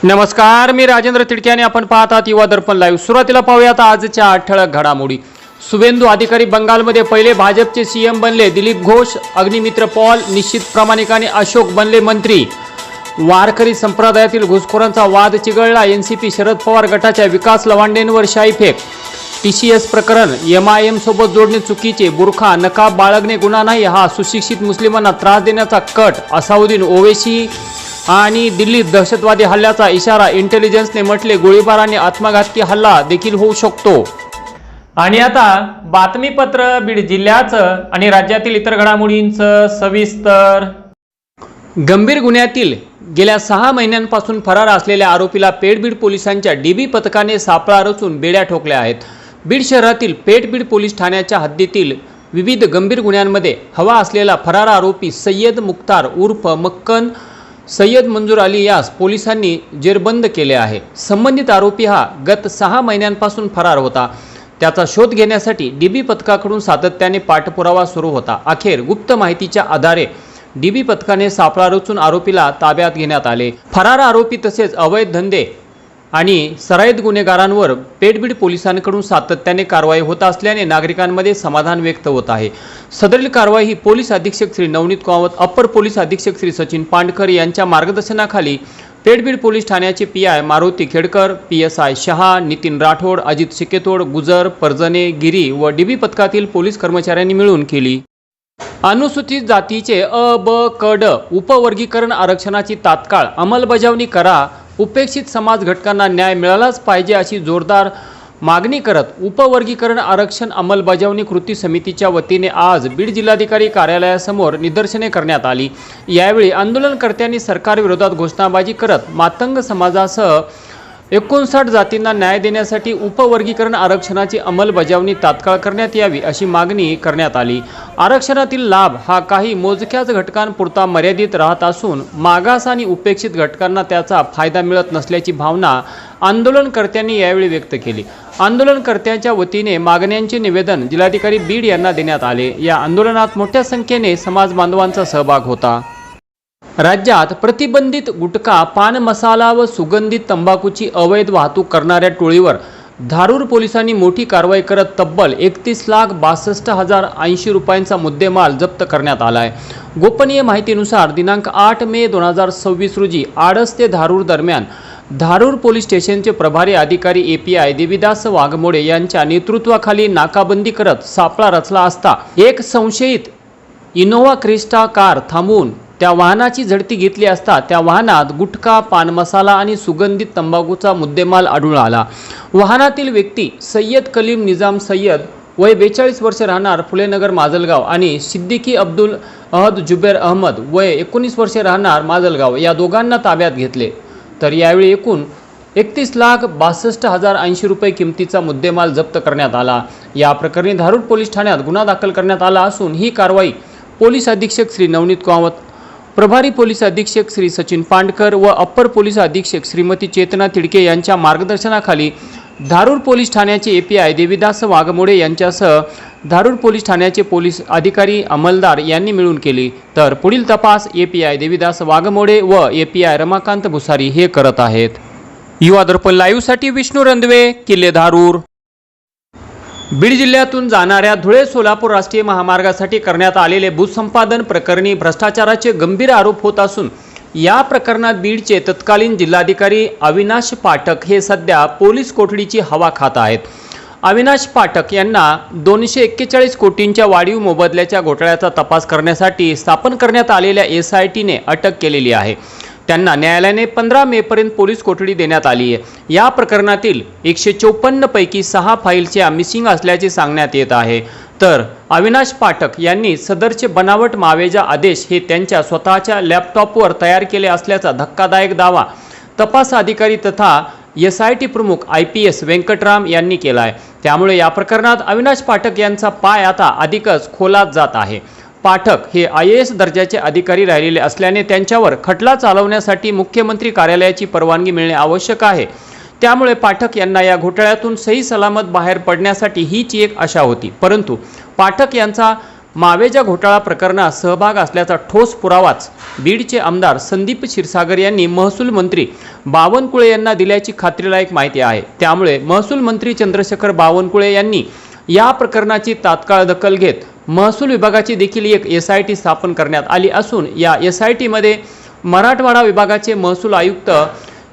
नमस्कार, मी राजेंद्र तिडके आणि आपण पाहत आहात युवा दर्पण लाईव्ह। सुरुवातीला पाहूयात आजच्या ठळक घडामोडी। शुभेंदू अधिकारी बंगालमध्ये पहिले भाजपचे सीएम बनले। दिलीप घोष, अग्निमित्र पॉल निश्चित प्रामाणिक आणि अशोक बनले मंत्री। वारकरी संप्रदायातील घुसखोरांचा वाद चिघळला। एनसीपी शरद पवार गटाच्या विकास लवांडेंवर शाईफेक। टीसीएस प्रकरण एमआयएम सोबत जोडणे चुकीचे। बुरखा नकाब बाळगणे गुन्हा नाही, हा सुशिक्षित मुस्लिमांना त्रास देण्याचा कट। असाउद्दीन ओवेसी आणि दिल्लीत दहशतवादी हल्ल्याचा इशारा। इंटेलिजन्सने म्हटले गोळीबार आणि आत्मघातकी हल्ला देखील होऊ शकतो। आणि आता बातमीपत्र बीड जिल्ह्याचं आणि राज्यातील इतर घडामोडींचं सविस्तर। गंभीर गुन्ह्यातील गेल्या 6 महिन्यांपासून फरार असलेल्या आरोपीला पेठ पोलिसांच्या डीबी पथकाने सापळा रचून बेड्या ठोकल्या आहेत। बीड शहरातील पेठ पोलीस ठाण्याच्या हद्दीतील विविध गंभीर गुन्ह्यांमध्ये हवा असलेला फरार आरोपी सय्यद मुख्तार उर्फ मक्कन सय्यद मंजूर अली यास पोलिसांनी जेरबंद केले आहे। संबंधित आरोपी हा गत 6 महिन्यांपासून फरार होता। त्याचा शोध घेण्यासाठी डीबी पथकाकडून सातत्याने पाठपुरावा सुरू होता। अखेर गुप्त माहितीच्या आधारे डीबी पथकाने सापळा रचून आरोपीला ताब्यात घेण्यात आले। फरार आरोपी तसेच अवैध धंदे आणि सराईत गुन्हेगारांवर पेठ पोलिसांकडून सातत्याने कारवाई होत असल्याने नागरिकांमध्ये समाधान व्यक्त होत आहे। सदरील कारवाई ही पोलीस अधीक्षक श्री नवनीत कामत, अप्पर पोलीस अधीक्षक श्री सचिन पांडकर यांच्या मार्गदर्शनाखाली पेठ पोलीस ठाण्याचे पीआय मारुती खेडकर, पीएसआय शहा, नितीन राठोड, अजित शिकेतोड, गुजर, परजने, गिरी व डीबी पथकातील पोलीस कर्मचाऱ्यांनी मिळून केली। अनुसूचित जातीचे अ, ब, क, ड उपवर्गीकरण आरक्षणाची तात्काळ अंमलबजावणी करा। उपेक्षित समाज घटकांना न्याय मिळालाच पाहिजे अशी जोरदार मागणी करत उपवर्गीकरण आरक्षण अंमलबजावणी कृती समितीच्या वतीने आज बीड जिल्हाधिकारी कार्यालयासमोर निदर्शने करण्यात आली। यावेळी आंदोलनकर्त्यांनी सरकारविरोधात घोषणाबाजी करत मातंग समाजासह 59 जातींना न्याय देण्यासाठी उपवर्गीकरण आरक्षणाची अंमलबजावणी तात्काळ करण्यात यावी अशी मागणी करण्यात आली। आरक्षणातील लाभ हा काही मोजक्याच घटकांपुरता मर्यादित राहत असून मागास आणि उपेक्षित घटकांना त्याचा फायदा मिळत नसल्याची भावना आंदोलनकर्त्यांनी यावेळी व्यक्त केली। आंदोलनकर्त्यांच्या वतीने मागण्यांचे निवेदन जिल्हाधिकारी बीड यांना देण्यात आले। या आंदोलनात मोठ्या संख्येने समाज बांधवांचा सहभाग होता। राज्यात प्रतिबंधित गुटखा, पान मसाला व सुगंधित तंबाखूची अवैध वाहतूक करणाऱ्या टोळीवर धारूर पोलिसांनी मोठी कारवाई करत तब्बल 31,62,080 रुपयांचा मुद्देमाल जप्त करण्यात आला आहे। गोपनीय माहितीनुसार दिनांक 8 मे 2026 रोजी आडस ते धारूर दरम्यान धारूर पोलीस स्टेशनचे प्रभारी अधिकारी एपीआय देवीदास वाघमोडे यांच्या नेतृत्वाखाली नाकाबंदी करत सापळा रचला असता एक संशयित इनोव्हा क्रिस्टा कार थांबवून त्या वाहनाची झडती घेतली असता त्या वाहनात गुटखा, पान मसाला आणि सुगंधित तंबाखूचा मुद्देमाल आढळून आला। वाहनातील व्यक्ती सय्यद कलीम निजाम सय्यद वय 42 वर्ष राहणार फुलेनगर माजलगाव आणि सिद्दीकी अब्दुल अहद जुबेर अहमद वय 19 वर्षे राहणार माजलगाव या दोघांना ताब्यात घेतले। तर यावेळी एकूण 31,62,080 रुपये किमतीचा मुद्देमाल जप्त करण्यात आला। या प्रकरणी धारूर पोलीस ठाण्यात गुन्हा दाखल करण्यात आला असून ही कारवाई पोलीस अधीक्षक श्री नवनीत कामत, प्रभारी पोलीस अधीक्षक श्री सचिन पांडकर व अप्पर पोलीस अधीक्षक श्रीमती चेतना तिडके यांच्या मार्गदर्शनाखाली धारूर पोलीस ठाण्याचे एपीआय देवीदास वाघमोडे यांच्यासह धारूर पोलीस ठाण्याचे पोलीस अधिकारी अंमलदार यांनी मिळून केली। तर पुढील तपास एपीआय देवीदास वाघमोडे व एपीआय रमाकांत भुसारी हे करत आहेत। युवा दर्पण लाईव्हसाठी विष्णू रंधवे, किल्ले धारूर। बीड जिल्ह्यातून जाणाऱ्या धुळे सोलापूर राष्ट्रीय महामार्गासाठी करण्यात आलेले भूसंपादन प्रकरणी भ्रष्टाचाराचे गंभीर आरोप होत असून या प्रकरणात बीडचे तत्कालीन जिल्हाधिकारी अविनाश पाठक हे सध्या पोलीस कोठडीची हवा खात आहेत। अविनाश पाठक यांना 241 कोटींच्या वाढीव मोबदल्याच्या घोटाळ्याचा तपास करण्यासाठी स्थापन करण्यात आलेल्या एसआयटीने अटक केलेली आहे। त्यांना न्यायालयाने 15 मे पर्यंत पोलीस कोठडी देण्यात आली आहे। या प्रकरणातील 154 पैकी 6 फाईलच्या मिसिंग असल्याचे सांगण्यात येत आहे। तर अविनाश पाठक यांनी सदरचे बनावट मावेजा आदेश हे त्यांच्या स्वतःच्या लॅपटॉपवर तयार केले असल्याचा धक्कादायक दावा तपास अधिकारी तथा एसआयटी प्रमुख IPS वेंकटराम यांनी केला आहे। त्यामुळे या प्रकरणात अविनाश पाठक यांचा पाय आता अधिकच खोलात जात आहे। पाठक हे IAS दर्जाचे अधिकारी राहिलेले असल्याने त्यांच्यावर खटला चालवण्यासाठी मुख्यमंत्री कार्यालयाची परवानगी मिळणे आवश्यक आहे। त्यामुळे पाठक यांना या घोटाळ्यातून सही सलामत बाहेर पडण्यासाठी हीच एक आशा होती, परंतु पाठक यांचा मावेजा घोटाळा प्रकरणात सहभाग असल्याचा ठोस पुरावाच बीडचे आमदार संदीप क्षीरसागर यांनी महसूल मंत्री बावनकुळे यांना दिल्याची खात्रीलायक माहिती आहे। त्यामुळे महसूल मंत्री चंद्रशेखर बावनकुळे यांनी या प्रकरणाची तात्काळ दखल घेत महसूल विभागाची देखील एक SIT स्थापन करण्यात आली असून या SIT मध्ये मराठवाडा विभागाचे महसूल आयुक्त,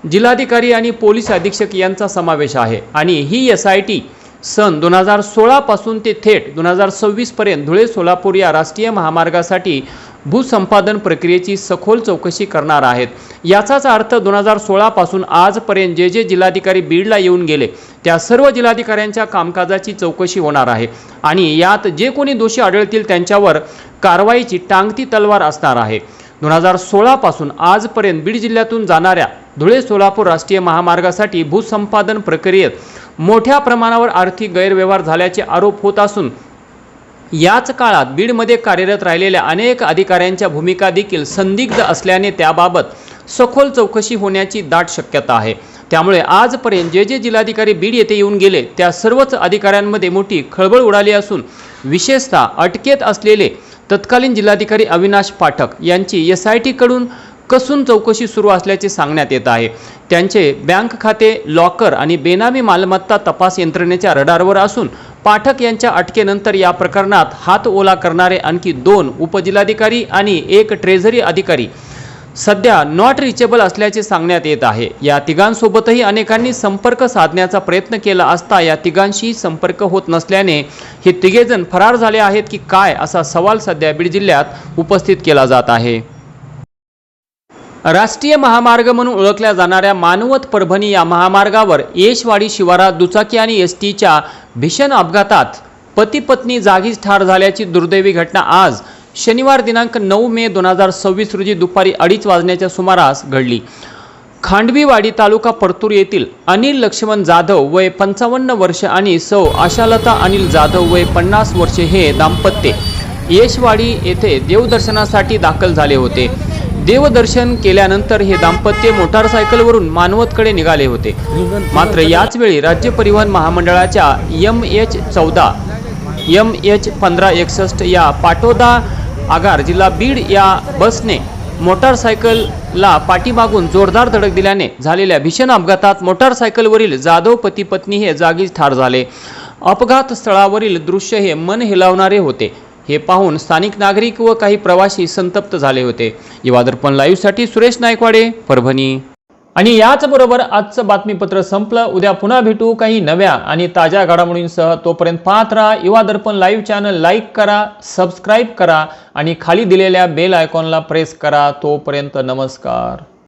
जिल्हाधिकारी आणि पोलीस अधीक्षक यांचा समावेश आहे आणि ही SIT सन 2016 पासून ते थेट 2026 पर्यंत धुळे सोलापूर या राष्ट्रीय महामार्गासाठी भूसंपादन प्रक्रियेची सखोल चौकशी करणार आहेत। याचाच अर्थ 2016 पासून आजपर्यंत जे जिल्हाधिकारी बीडला येऊन गेले त्या सर्व जिल्हाधिकाऱ्यांच्या कामकाजाची चौकशी होणार आहे आणि यात जे कोणी दोषी आढळतील त्यांच्यावर कारवाईची टांगती तलवार असणार आहे। 2016 पासून आजपर्यंत बीड जिल्ह्यातून जाणाऱ्या धुळे सोलापूर राष्ट्रीय महामार्गासाठी भूसंपादन प्रक्रियेत मोठ्या प्रमाणावर आर्थिक गैरव्यवहार झाल्याचे आरोप होत असून याच काळात बीडमध्ये कार्यरत राहिलेल्या अनेक अधिकाऱ्यांच्या भूमिका देखील संदिग्ध असल्याने त्याबाबत सखोल चौकशी होण्याची दाट शक्यता आहे। त्यामुळे आजपर्यंत जे जिल्हाधिकारी बीड येथे येऊन गेले त्या सर्वच अधिकाऱ्यांमध्ये मोठी खळबळ उडाली असून विशेषतः अटकेत असलेले तत्कालीन जिल्हाधिकारी अविनाश पाठक यांची SIT कडून कसून चौकशी सुरू असल्याचे सांगण्यात येत आहे। त्यांचे बँक खाते, लॉकर आणि बेनामी मालमत्ता तपास यंत्रणेच्या रडारवर असून पाठक यांच्या अटकेनंतर या प्रकरणात हात ओला करणारे आणखी 2 उपजिल्हाधिकारी आणि 1 ट्रेझरी अधिकारी सध्या नॉट रिचेबल असल्याचे सांगण्यात येत आहे। या तिघांसोबतही अनेकांनी संपर्क साधण्याचा प्रयत्न केला असता या तिघांशी संपर्क होत नसल्याने हे तिघेजण फरार झाले आहेत की काय असा सवाल सध्या बीड जिल्ह्यात उपस्थित केला जात आहे। राष्ट्रीय महामार्ग म्हणून ओळखल्या जाणाऱ्या मानवत परभणी या महामार्गावर येशवाडी शिवारात दुचाकी आणि STच्या भीषण अपघातात पती पत्नी जागीच ठार झाल्याची दुर्दैवी घटना आज शनिवार दिनांक 9 मे 2026 रोजी दुपारी 2:30 वाजण्याच्या सुमारास घडली। खांडवीवाडी तालुका परतूर येथील अनिल लक्ष्मण जाधव वय 55 वर्ष आणि सौ आशालता अनिल जाधव वय 50 वर्षे हे दाम्पत्य येशवाडी येथे देवदर्शनासाठी दाखल झाले होते। देवदर्शन केल्यानंतर हे दाम्पत्य मोटारसायकलवरून मानवतकडे निघाले होते। मात्र याच वेळी राज्य परिवहन महामंडळाच्या MH14 MH1561 या पाटोदा आगार जिल्हा बीड या बसने मोटारसायकलला पाठीमागून जोरदार धडक दिल्याने झालेल्या भीषण अपघातात मोटारसायकलवरील जाधव पती पत्नी हे जागीच ठार झाले। अपघात स्थळावरील दृश्य हे मन हेलावणारे होते। हे पाहून स्थानिक नागरिक व काही प्रवासी संतप्त झाले होते। युवा दर्पण लाईव्हसाठी सुरेश नायकवाडे, परभणी। आणि याचबरोबर आजचं बातमीपत्र संपलं। उद्या पुन्हा भेटू काही नव्या आणि ताज्या घडामोडींसह। तोपर्यंत पाहत राहा युवा दर्पण लाईव्ह चॅनल, लाईक करा, सबस्क्राईब करा आणि खाली दिलेल्या बेल आयकॉनला प्रेस करा। तोपर्यंत नमस्कार।